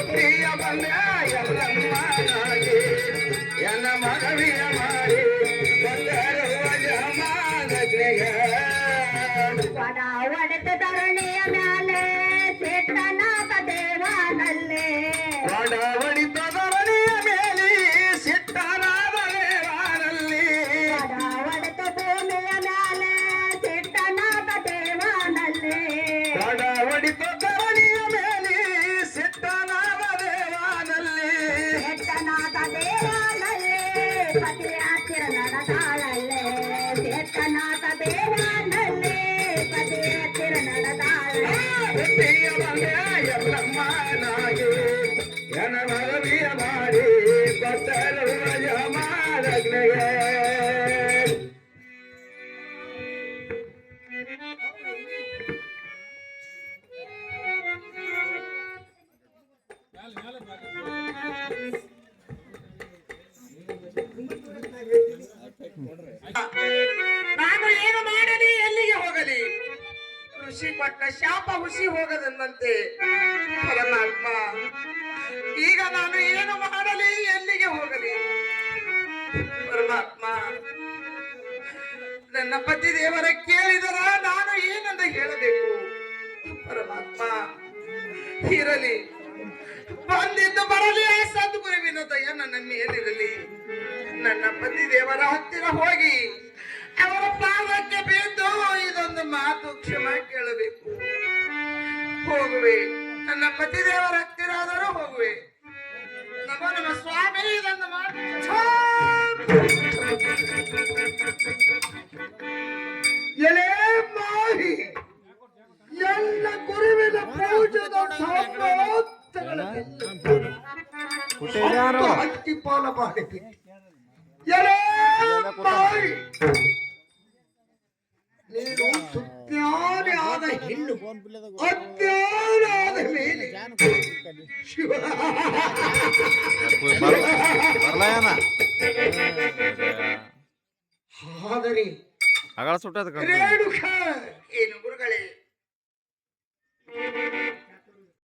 ಪ್ರಿಯ ಬಂದ ಎಲ್ಲಮ್ಮನಾಗಿ ಎನ್ನ ಮನವಿಯ ಮಾಡಿ ಬಂದರುವ ಜಮಾನಗಳಿಗೆ ಒಡೆದ ಧರಣಿಯ ಮ್ಯಾಲೆ ಸಿಟ್ಟನಾಥ ದೇವಾನಲ್ಲೇ ಒಡಿತ ಧರಣಿಯ ಮೇಲೆ ಸಿಟ್ಟನಾದ ದೇವಾನಲ್ಲಿ ಒಡೆದ ಭೂಮಿಯ ಮ್ಯಾಲೆ ಸಿಟ್ಟನಾಥ ದೇವಾನಲ್ಲೇ ಒಡಿತ ಧರಣಿಯ ಮೇಲೆ ಸಿಟ್ಟನಾದ ದೇವಾನಲ್ಲಿ ಸಿಟ್ಟನಾಥ ದೇವಾನಲ್ಲೇ ಪತಿಯ ಹತ್ತಿರ ನಡೆದಾಳಲ್ಲೇ ಸಿಟ್ಟನಾಥ ದೇವಾನಲ್ಲೇ ಪತಿಯ ಹತ್ತಿರ ನಡೆದಾಳಲ್ಲೇ ಪ್ರಿಯ ಬಂದ ಎಲ್ಲಮ್ಮನಾಗಿ ಎನ್ನ ಮನವಿಯ ಮಾಡಿ ಬಂದರುವ ಜಮಾನಗಳಿಗೆ ನಾನು ಏನು ಮಾಡಲಿ ಎಲ್ಲಿಗೆ ಹೋಗಲಿ ಋಷಿ ಕೊಟ್ಟ ಶಾಪ ಹುಸಿ ಹೋಗದಂತೆ ಪರಮಾತ್ಮ ಈಗ ನಾನು ಏನು ಮಾಡಲಿ ಎಲ್ಲಿಗೆ ಹೋಗಲಿ ಪರಮಾತ್ಮ ನನ್ನ ಪತಿ ದೇವರ ಕೇಳಿದರ ನಾನು ಏನಂತ ಹೇಳಬೇಕು ಪರಮಾತ್ಮ ಇರಲಿ ಬಂದಿದ್ದು ಬರಲಿ ಆ ಸದ್ಗುರುವಿನ ದಯ ನನ್ನ ಮೇಲಿರಲಿ ನನ್ನ ಪತಿ ದೇವರ ಹತ್ತಿರ ಹೋಗಿ ಅವರ ಪಾದಕ್ಕೆ ಬಿದ್ದು ಇದೊಂದು ಮಾತು ಕ್ಷಮ ಕೇಳಬೇಕು ಹೋಗುವೆ ನನ್ನ ಪತಿ ದೇವರ ಹತ್ತಿರ ಆದರೂ ಹೋಗುವೆ ನಮ್ಮ ಸ್ವಾಮಿ ಇದೊಂದು ಮಾತು ಎಲೆ ಮಾಹಿ ಎಲ್ಲ ಗುರುವಿನ ಪೂಜದ ಹತ್ತಿ ಪಾಲ ಮಾಡಿ ಎಲೆ ಮಾಹಿ ನೀನು ಸುಜ್ಞಾನಿ ಆದ ಹೆಣ್ಣು ಅಜ್ಞಾನ ಆದ ಮೇಲೆ ಶಿವ ಆದರೆ ಆಗಳ ಸುಟ್ಟದ ರೇಣುಕ